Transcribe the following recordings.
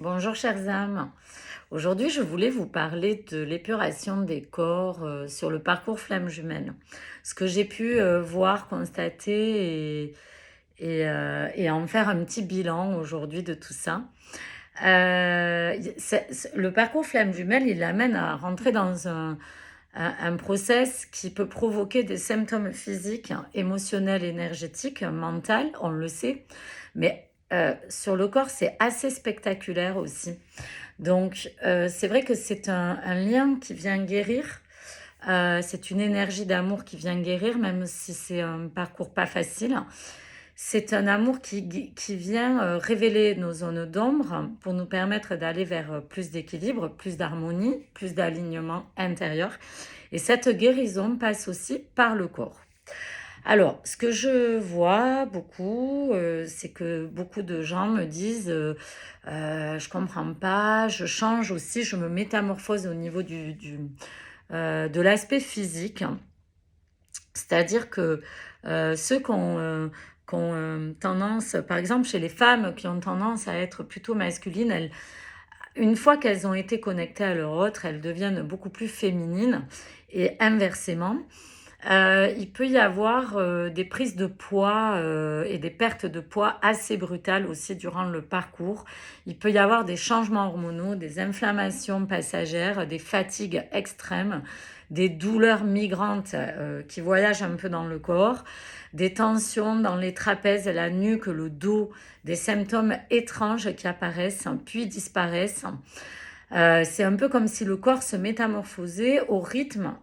Bonjour chères âmes. Aujourd'hui, je voulais vous parler de l'épuration des corps sur le parcours flamme jumelle. Ce que j'ai pu voir, constater et en faire un petit bilan aujourd'hui de tout ça. Le parcours flamme jumelle, il amène à rentrer dans un process qui peut provoquer des symptômes physiques, émotionnels, énergétiques, mentaux, on le sait, mais sur le corps, c'est assez spectaculaire aussi. Donc, c'est vrai que c'est un lien qui vient guérir. C'est une énergie d'amour qui vient guérir, même si c'est un parcours pas facile. C'est un amour qui vient révéler nos zones d'ombre pour nous permettre d'aller vers plus d'équilibre, plus d'harmonie, plus d'alignement intérieur. Et cette guérison passe aussi par le corps. Alors, ce que je vois beaucoup, c'est que beaucoup de gens me disent je comprends pas, je change aussi, je me métamorphose au niveau de l'aspect physique. C'est-à-dire que ceux qui ont tendance, par exemple chez les femmes qui ont tendance à être plutôt masculines, une fois qu'elles ont été connectées à leur autre, elles deviennent beaucoup plus féminines et inversement. Il peut y avoir des prises de poids et des pertes de poids assez brutales aussi durant le parcours. Il peut y avoir des changements hormonaux, des inflammations passagères, des fatigues extrêmes, des douleurs migrantes qui voyagent un peu dans le corps, des tensions dans les trapèzes, la nuque, le dos, des symptômes étranges qui apparaissent puis disparaissent. C'est un peu comme si le corps se métamorphosait au rythme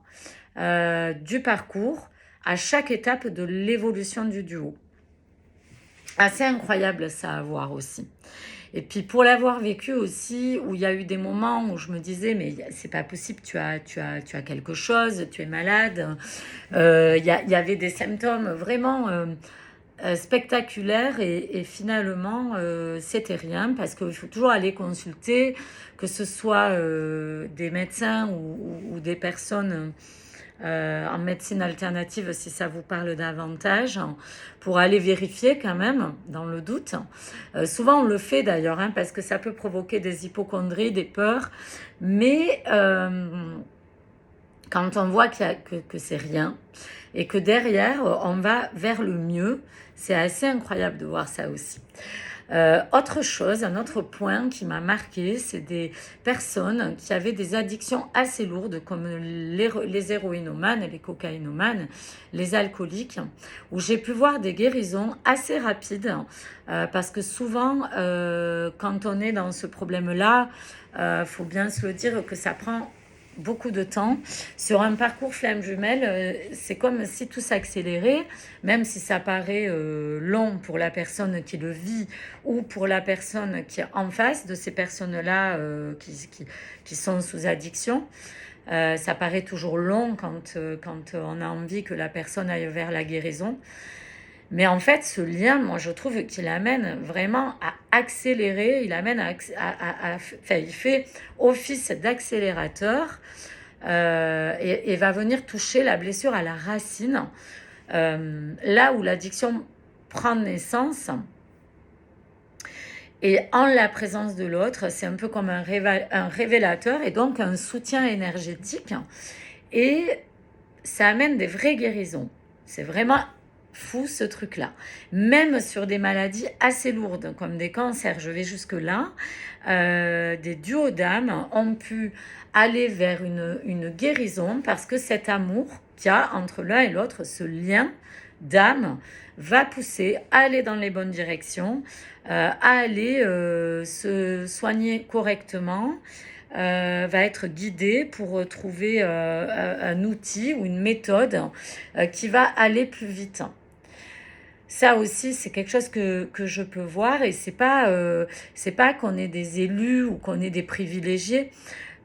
du parcours à chaque étape de l'évolution du duo. Assez incroyable ça à voir aussi. Et puis pour l'avoir vécu aussi, où il y a eu des moments où je me disais mais c'est pas possible, tu as quelque chose, tu es malade. Il y avait des symptômes vraiment spectaculaires et finalement c'était rien parce qu'il faut toujours aller consulter, que ce soit des médecins ou des personnes en médecine alternative si ça vous parle davantage, pour aller vérifier quand même, dans le doute. Souvent on le fait d'ailleurs, parce que ça peut provoquer des hypochondries, des peurs, mais quand on voit que c'est rien, et que derrière on va vers le mieux, c'est assez incroyable de voir ça aussi. Autre chose, un autre point qui m'a marqué, c'est des personnes qui avaient des addictions assez lourdes, comme les héroïnomanes, les cocaïnomanes, les alcooliques, où j'ai pu voir des guérisons assez rapides, parce que souvent, quand on est dans ce problème-là, faut bien se le dire que ça prend beaucoup de temps. Sur un parcours flamme jumelle, c'est comme si tout s'accélérait, même si ça paraît long pour la personne qui le vit ou pour la personne qui est en face de ces personnes-là qui sont sous addiction. Ça paraît toujours long quand on a envie que la personne aille vers la guérison. Mais en fait, ce lien, moi, je trouve qu'il amène vraiment à accélérer, enfin, il fait office d'accélérateur et va venir toucher la blessure à la racine. Là où l'addiction prend naissance, et en la présence de l'autre, c'est un peu comme un révélateur et donc un soutien énergétique. Et ça amène des vraies guérisons. C'est vraiment fou ce truc-là. Même sur des maladies assez lourdes comme des cancers, je vais jusque-là, des duos d'âmes ont pu aller vers une guérison parce que cet amour qu'il y a entre l'un et l'autre, ce lien d'âme, va pousser à aller dans les bonnes directions, à aller se soigner correctement, va être guidé pour trouver un outil ou une méthode qui va aller plus vite. Ça aussi, c'est quelque chose que je peux voir et c'est pas qu'on est des élus ou qu'on est des privilégiés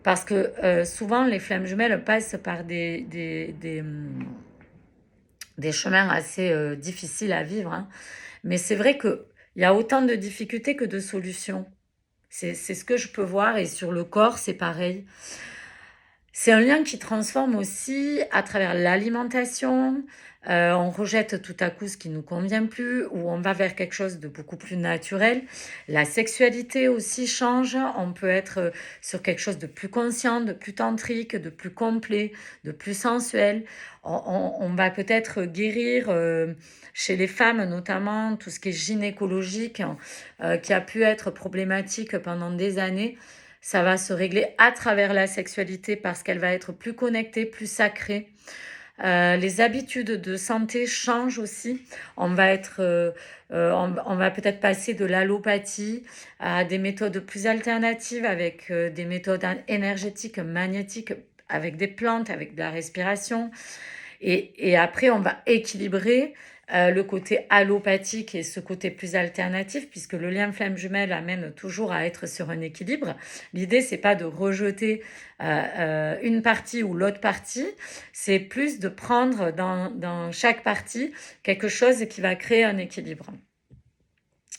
parce que souvent les flammes jumelles passent par des chemins assez difficiles à vivre. Mais c'est vrai qu'il y a autant de difficultés que de solutions. C'est ce que je peux voir et sur le corps, c'est pareil. C'est un lien qui transforme aussi à travers l'alimentation. On rejette tout à coup ce qui nous convient plus ou on va vers quelque chose de beaucoup plus naturel. La sexualité aussi change. On peut être sur quelque chose de plus conscient, de plus tantrique, de plus complet, de plus sensuel. On va peut-être guérir chez les femmes notamment tout ce qui est gynécologique qui a pu être problématique pendant des années. Ça va se régler à travers la sexualité parce qu'elle va être plus connectée, plus sacrée. Les habitudes de santé changent aussi. On va on va peut-être passer de l'allopathie à des méthodes plus alternatives avec des méthodes énergétiques, magnétiques, avec des plantes, avec de la respiration. Et après, on va équilibrer le côté allopathique et ce côté plus alternatif, puisque le lien flamme jumelle amène toujours à être sur un équilibre. L'idée, c'est pas de rejeter une partie ou l'autre partie, c'est plus de prendre dans chaque partie quelque chose qui va créer un équilibre.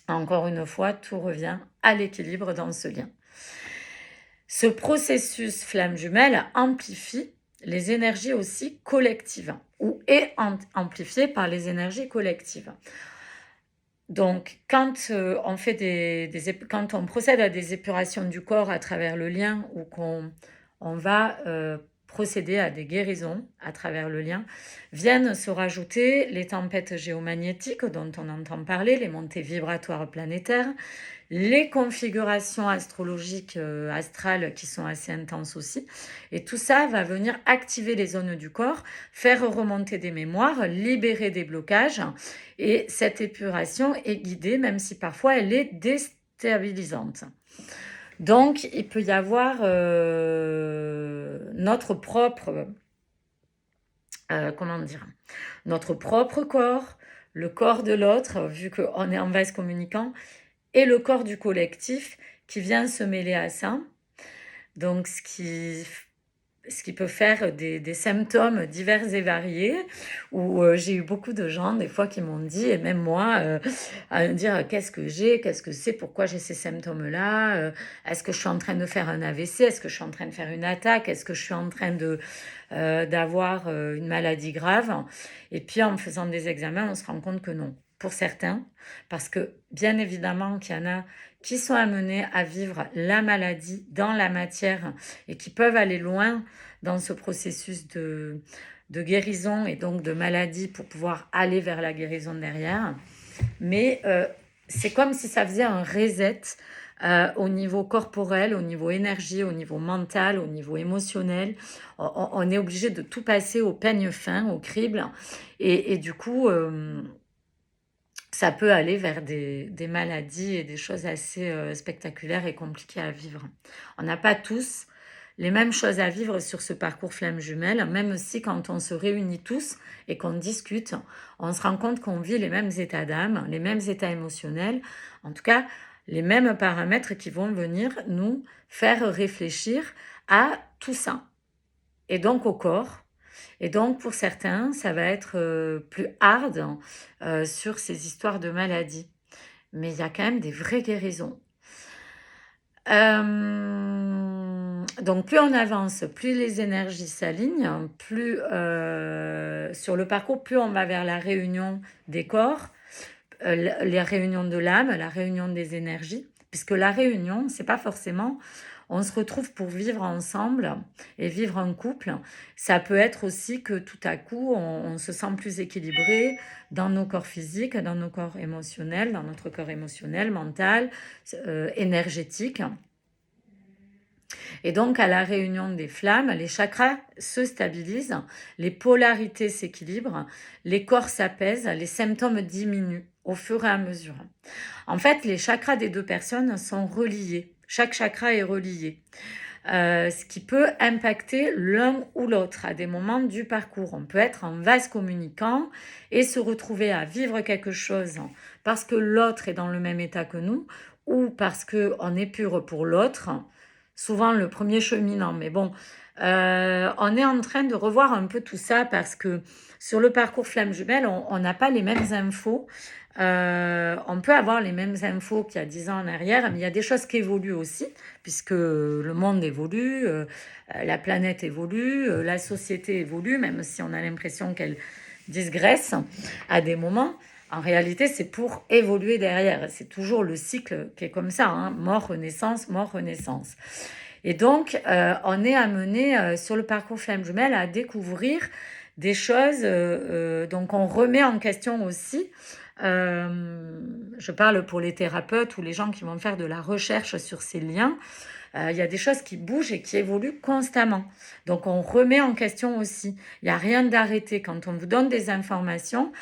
Encore une fois, tout revient à l'équilibre dans ce lien. Ce processus flamme jumelle amplifie les énergies aussi collectives ou est amplifié par les énergies collectives. Donc, quand quand on procède à des épurations du corps à travers le lien ou qu'on va procéder à des guérisons à travers le lien, viennent se rajouter les tempêtes géomagnétiques dont on entend parler, les montées vibratoires planétaires, les configurations astrologiques astrales qui sont assez intenses aussi. Et tout ça va venir activer les zones du corps, faire remonter des mémoires, libérer des blocages. Et cette épuration est guidée, même si parfois elle est déstabilisante. Donc, il peut y avoir notre propre, notre propre corps, le corps de l'autre, vu qu'on est en vase communicant, et le corps du collectif qui vient se mêler à ça. Donc, ce qui peut faire des symptômes divers et variés, où j'ai eu beaucoup de gens, des fois, qui m'ont dit, et même moi, à me dire qu'est-ce que j'ai, qu'est-ce que c'est, pourquoi j'ai ces symptômes-là, est-ce que je suis en train de faire un AVC, est-ce que je suis en train de faire une attaque, est-ce que je suis en train d'avoir une maladie grave. Et puis, en faisant des examens, on se rend compte que non. Pour certains, parce que bien évidemment qu'il y en a qui sont amenés à vivre la maladie dans la matière et qui peuvent aller loin dans ce processus de guérison et donc de maladie pour pouvoir aller vers la guérison derrière. Mais c'est comme si ça faisait un reset au niveau corporel, au niveau énergie, au niveau mental, au niveau émotionnel. On est obligé de tout passer au peigne fin, au crible. Et du coup, ça peut aller vers des maladies et des choses assez spectaculaires et compliquées à vivre. On n'a pas tous les mêmes choses à vivre sur ce parcours flamme jumelle, même si quand on se réunit tous et qu'on discute, on se rend compte qu'on vit les mêmes états d'âme, les mêmes états émotionnels, en tout cas les mêmes paramètres qui vont venir nous faire réfléchir à tout ça. Et donc au corps. Et donc, pour certains, ça va être plus hard sur ces histoires de maladies. Mais il y a quand même des vraies guérisons. Donc, plus on avance, plus les énergies s'alignent, plus sur le parcours, plus on va vers la réunion des corps, les réunions de l'âme, la réunion des énergies. Puisque la réunion, c'est pas forcément on se retrouve pour vivre ensemble et vivre en couple. Ça peut être aussi que tout à coup, on se sent plus équilibré dans nos corps physiques, dans nos corps émotionnels, dans notre corps émotionnel, mental, énergétique. Et donc, à la réunion des flammes, les chakras se stabilisent, les polarités s'équilibrent, les corps s'apaisent, les symptômes diminuent au fur et à mesure. En fait, les chakras des deux personnes sont reliés. Chaque chakra est relié. Ce qui peut impacter l'un ou l'autre à des moments du parcours. On peut être en vase communicant et se retrouver à vivre quelque chose parce que l'autre est dans le même état que nous ou parce qu'on est pur pour l'autre. souvent le premier cheminant. Mais bon, on est en train de revoir un peu tout ça parce que sur le parcours flamme jumelle, on n'a pas les mêmes infos. On peut avoir les mêmes infos qu'il y a 10 ans en arrière, mais il y a des choses qui évoluent aussi, puisque le monde évolue, la planète évolue, la société évolue, même si on a l'impression qu'elle digresse à des moments. En réalité, c'est pour évoluer derrière. C'est toujours le cycle qui est comme ça, hein, mort, renaissance. Et donc, on est amené sur le parcours flamme jumelle à découvrir des choses. Donc, on remet en question aussi. Je parle pour les thérapeutes ou les gens qui vont faire de la recherche sur ces liens. Il y a des choses qui bougent et qui évoluent constamment. Donc, on remet en question aussi. Il n'y a rien d'arrêté. Quand on vous donne des informations,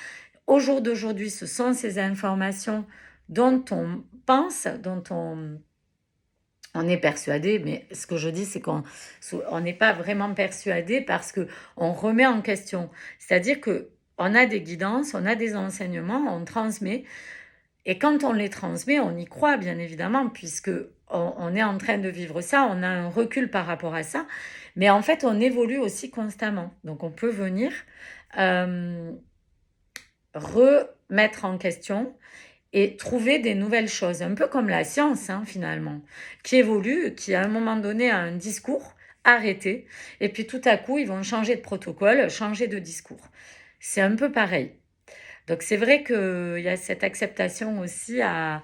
au jour d'aujourd'hui, ce sont ces informations dont on pense, dont on est persuadé, mais ce que je dis, c'est qu'on n'est pas vraiment persuadé parce qu'on remet en question. C'est-à-dire qu'on a des guidances, on a des enseignements, on transmet, et quand on les transmet, on y croit, bien évidemment, puisque on est en train de vivre ça, on a un recul par rapport à ça, mais en fait, on évolue aussi constamment. Donc, on peut venir remettre en question et trouver des nouvelles choses, un peu comme la science, hein, finalement, qui évolue, qui à un moment donné a un discours arrêté, et puis tout à coup, ils vont changer de protocole, changer de discours. C'est un peu pareil. Donc c'est vrai qu'il y a cette acceptation aussi à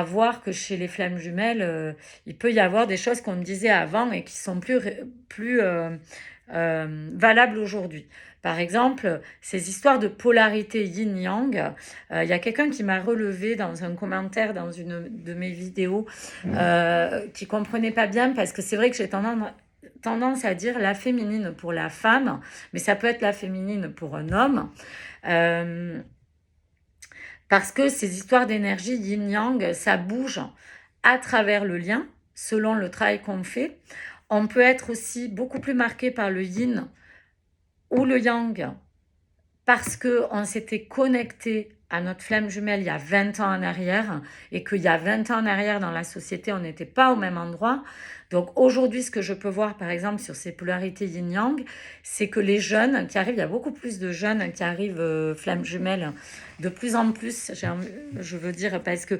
voir que chez les flammes jumelles, il peut y avoir des choses qu'on me disait avant et qui sont plus valables aujourd'hui. Par exemple, ces histoires de polarité yin-yang, il y a quelqu'un qui m'a relevé dans un commentaire dans une de mes vidéos qui comprenait pas bien parce que c'est vrai que j'ai tendance à dire la féminine pour la femme, mais ça peut être la féminine pour un homme. Parce que ces histoires d'énergie yin-yang, ça bouge à travers le lien, selon le travail qu'on fait. On peut être aussi beaucoup plus marqué par le yin ou le yang, parce qu'on s'était connecté à notre flamme jumelle il y a 20 ans en arrière, et qu'il y a 20 ans en arrière dans la société, on n'était pas au même endroit. Donc aujourd'hui, ce que je peux voir par exemple sur ces polarités yin-yang, c'est que les jeunes qui arrivent, il y a beaucoup plus de jeunes qui arrivent flamme jumelle, de plus en plus, je veux dire, parce que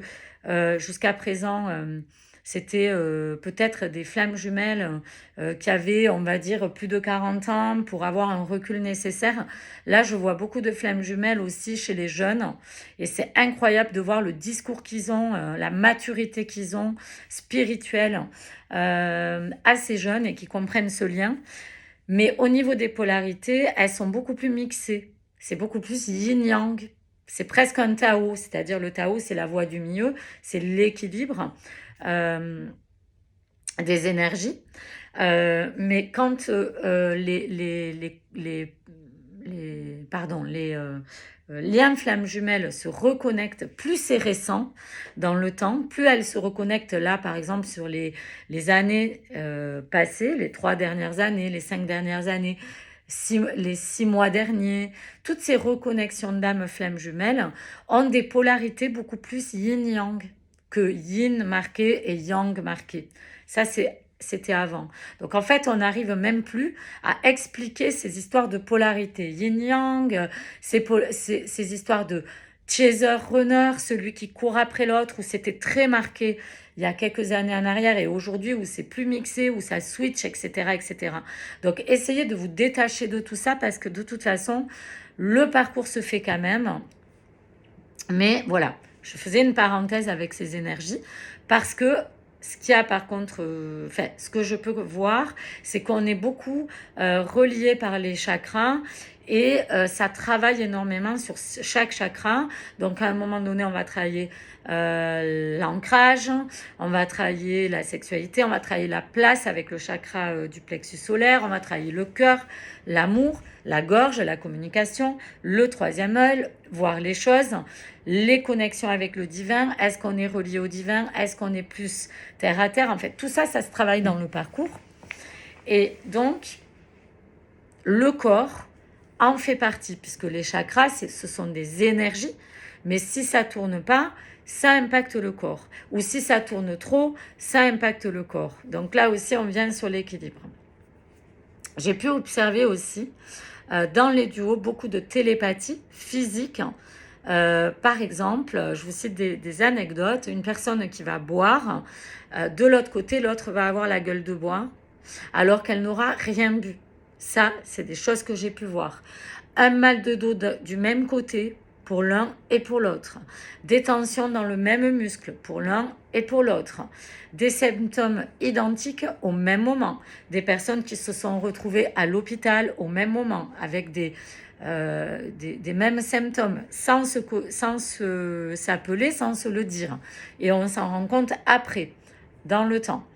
jusqu'à présent, c'était peut-être des flammes jumelles qui avaient, on va dire, plus de 40 ans pour avoir un recul nécessaire. Là, je vois beaucoup de flammes jumelles aussi chez les jeunes. Et c'est incroyable de voir le discours qu'ils ont, la maturité qu'ils ont, spirituelle, assez jeunes et qui comprennent ce lien. Mais au niveau des polarités, elles sont beaucoup plus mixées. C'est beaucoup plus yin-yang. C'est presque un Tao, c'est-à-dire le Tao, c'est la voie du milieu, c'est l'équilibre des énergies. Mais quand les liens flammes jumelles se reconnectent, plus c'est récent dans le temps, plus elles se reconnectent là, par exemple, sur les années passées, les 3 dernières années, les 5 dernières années, les 6 mois derniers, toutes ces reconnexions d'âmes flammes jumelles ont des polarités beaucoup plus yin-yang que yin marqué et yang marqué. Ça, c'était avant. Donc en fait, on n'arrive même plus à expliquer ces histoires de polarité. Yin-yang, ces histoires de chaser-runner, celui qui court après l'autre, où c'était très marqué il y a quelques années en arrière et aujourd'hui où c'est plus mixé, où ça switch, etc., etc. Donc essayez de vous détacher de tout ça parce que de toute façon, le parcours se fait quand même. Mais voilà, je faisais une parenthèse avec ces énergies parce que ce qu'il y a par contre, ce que je peux voir, c'est qu'on est beaucoup relié par les chakras et ça travaille énormément sur chaque chakra. Donc à un moment donné, on va travailler l'ancrage, on va travailler la sexualité, on va travailler la place avec le chakra du plexus solaire, on va travailler le cœur, l'amour, la gorge, la communication, le troisième œil, voir les choses, les connexions avec le divin, est-ce qu'on est relié au divin, est-ce qu'on est plus terre à terre, en fait, tout ça, ça se travaille dans le parcours. Et donc, le corps en fait partie, puisque les chakras, ce sont des énergies. Mais si ça tourne pas, ça impacte le corps. Ou si ça tourne trop, ça impacte le corps. Donc là aussi, on vient sur l'équilibre. J'ai pu observer aussi dans les duos beaucoup de télépathie physique. Par exemple, je vous cite des anecdotes. Une personne qui va boire, de l'autre côté, l'autre va avoir la gueule de bois, alors qu'elle n'aura rien bu. Ça, c'est des choses que j'ai pu voir. Un mal de dos du même côté pour l'un et pour l'autre. Des tensions dans le même muscle pour l'un et pour l'autre. Des symptômes identiques au même moment. Des personnes qui se sont retrouvées à l'hôpital au même moment avec des mêmes symptômes sans s'appeler, sans se le dire. Et on s'en rend compte après, dans le temps.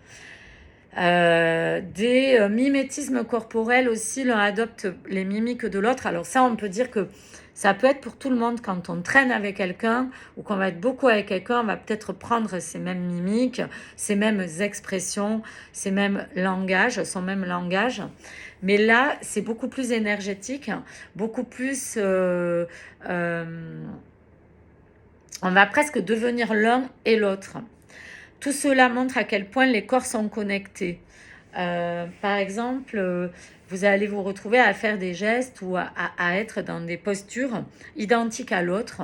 Des mimétismes corporels aussi, l'un adopte les mimiques de l'autre. Alors ça, on peut dire que ça peut être pour tout le monde quand on traîne avec quelqu'un ou qu'on va être beaucoup avec quelqu'un, on va peut-être prendre ces mêmes mimiques, ces mêmes expressions, ces mêmes langages, son même langage. Mais là, c'est beaucoup plus énergétique, beaucoup plus... on va presque devenir l'un et l'autre. Tout cela montre à quel point les corps sont connectés. Par exemple, vous allez vous retrouver à faire des gestes ou à être dans des postures identiques à l'autre,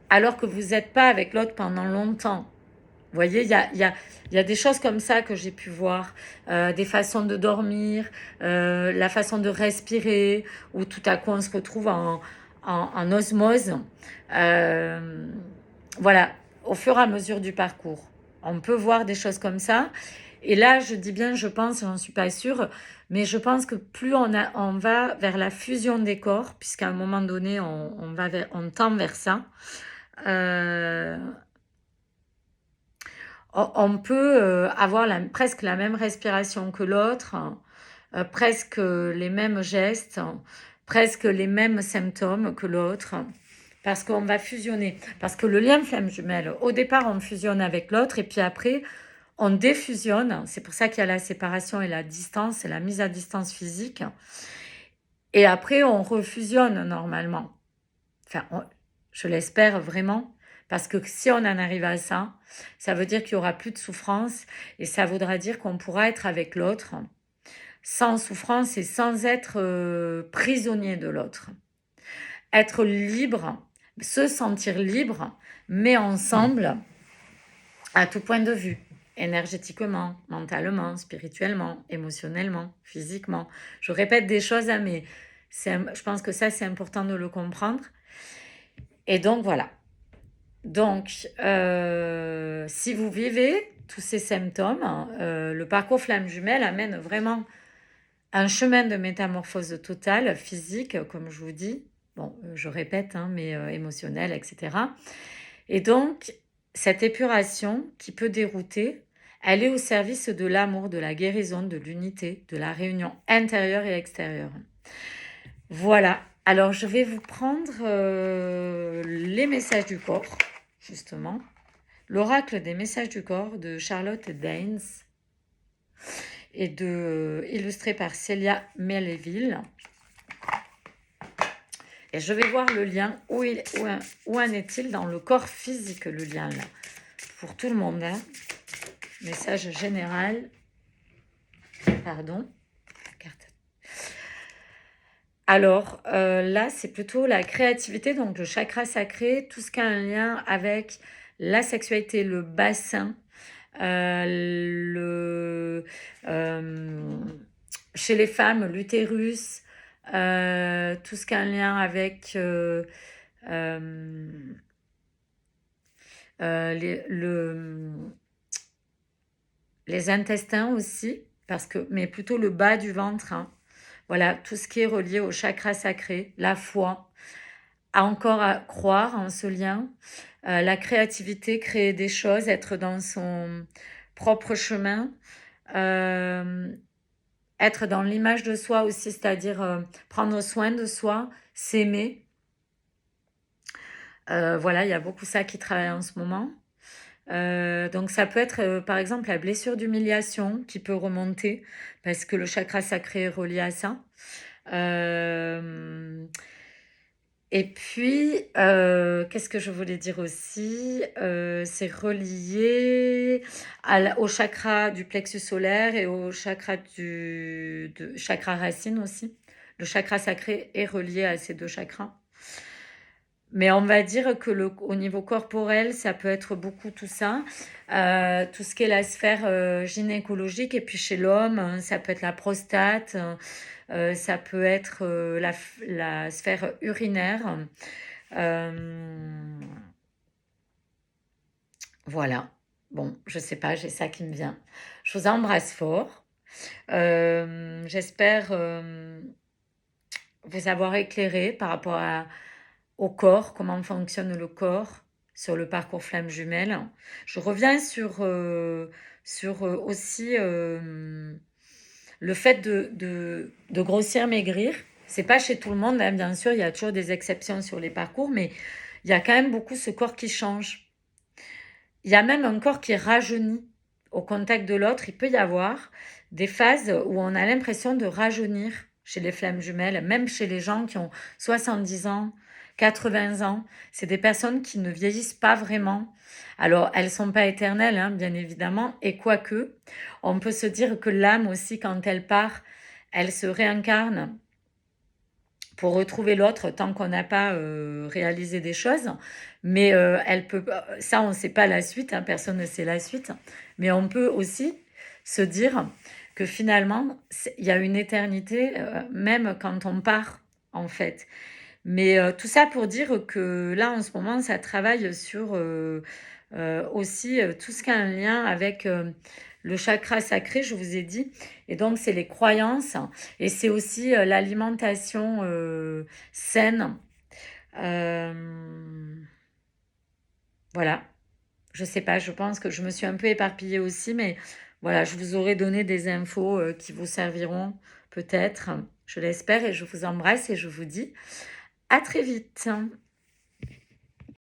alors que vous n'êtes pas avec l'autre pendant longtemps. Vous voyez, il y a des choses comme ça que j'ai pu voir, des façons de dormir, la façon de respirer, où tout à coup on se retrouve en osmose. Voilà, au fur et à mesure du parcours. On peut voir des choses comme ça. Et là, je dis bien, je pense, j'en suis pas sûre, mais je pense que plus on va vers la fusion des corps, puisqu'à un moment donné, on tend vers ça, euh, on peut avoir presque la même respiration que l'autre, presque les mêmes gestes, presque les mêmes symptômes que l'autre, parce qu'on va fusionner. Parce que le lien flamme jumelle, au départ, on fusionne avec l'autre, et puis après, on défusionne. C'est pour ça qu'il y a la séparation et la distance, et la mise à distance physique. Et après, on refusionne normalement. Enfin, je l'espère vraiment. Parce que si on en arrive à ça, ça veut dire qu'il n'y aura plus de souffrance et ça voudra dire qu'on pourra être avec l'autre sans souffrance et sans être prisonnier de l'autre. Être libre, se sentir libre, mais ensemble à tout point de vue, énergétiquement, mentalement, spirituellement, émotionnellement, physiquement. Je répète des choses, mais je pense que ça, c'est important de le comprendre. Et donc, voilà. Donc, si vous vivez tous ces symptômes, le parcours flamme jumelle amène vraiment un chemin de métamorphose totale, physique, comme je vous dis. Bon, je répète, mais émotionnelle, etc. Et donc, cette épuration qui peut dérouter, elle est au service de l'amour, de la guérison, de l'unité, de la réunion intérieure et extérieure. Voilà. Alors, je vais vous prendre les messages du corps, justement. L'oracle des messages du corps de Charlotte Daines et illustré par Célia Melleville. Et je vais voir le lien, où en est-il dans le corps physique, le lien là, pour tout le monde. Message général. Pardon. Alors, là, c'est plutôt la créativité, donc le chakra sacré, tout ce qui a un lien avec la sexualité, le bassin, chez les femmes, l'utérus, tout ce qui a un lien avec les intestins aussi, mais plutôt le bas du ventre. Voilà, tout ce qui est relié au chakra sacré, la foi, encore à croire en ce lien, la créativité, créer des choses, être dans son propre chemin, être dans l'image de soi aussi, c'est-à-dire prendre soin de soi, s'aimer. Voilà, il y a beaucoup ça qui travaille en ce moment. Donc ça peut être par exemple la blessure d'humiliation qui peut remonter parce que le chakra sacré est relié à ça. Et puis, qu'est-ce que je voulais dire aussi? C'est relié au chakra du plexus solaire et au chakra chakra racine aussi. Le chakra sacré est relié à ces 2 chakras. Mais on va dire que au niveau corporel, ça peut être beaucoup tout ça. Tout ce qui est la sphère gynécologique. Et puis chez l'homme, ça peut être la prostate, ça peut être la sphère urinaire. Euh, voilà. Bon, je sais pas, j'ai ça qui me vient. Je vous embrasse fort. J'espère vous avoir éclairé par rapport au corps, comment fonctionne le corps sur le parcours flamme jumelle. Je reviens sur aussi le fait de grossir, maigrir. C'est pas chez tout le monde, hein, bien sûr, il y a toujours des exceptions sur les parcours, mais il y a quand même beaucoup ce corps qui change. Il y a même un corps qui rajeunit au contact de l'autre. Il peut y avoir des phases où on a l'impression de rajeunir chez les flammes jumelles, même chez les gens qui ont 70 ans, 80 ans. C'est des personnes qui ne vieillissent pas vraiment. Alors, elles ne sont pas éternelles, hein, bien évidemment, et quoique, on peut se dire que l'âme aussi, quand elle part, elle se réincarne pour retrouver l'autre tant qu'on n'a pas réalisé des choses. Mais elle peut, ça, on ne sait pas la suite, hein, personne ne sait la suite. Mais on peut aussi se dire que finalement, il y a une éternité, même quand on part, en fait. Mais tout ça pour dire que là, en ce moment, ça travaille sur aussi tout ce qui a un lien avec le chakra sacré, je vous ai dit. Et donc, c'est les croyances et c'est aussi l'alimentation saine. Euh, voilà, je sais pas, je pense que je me suis un peu éparpillée aussi, mais voilà, je vous aurai donné des infos qui vous serviront peut-être, je l'espère, et je vous embrasse et je vous dis à très vite.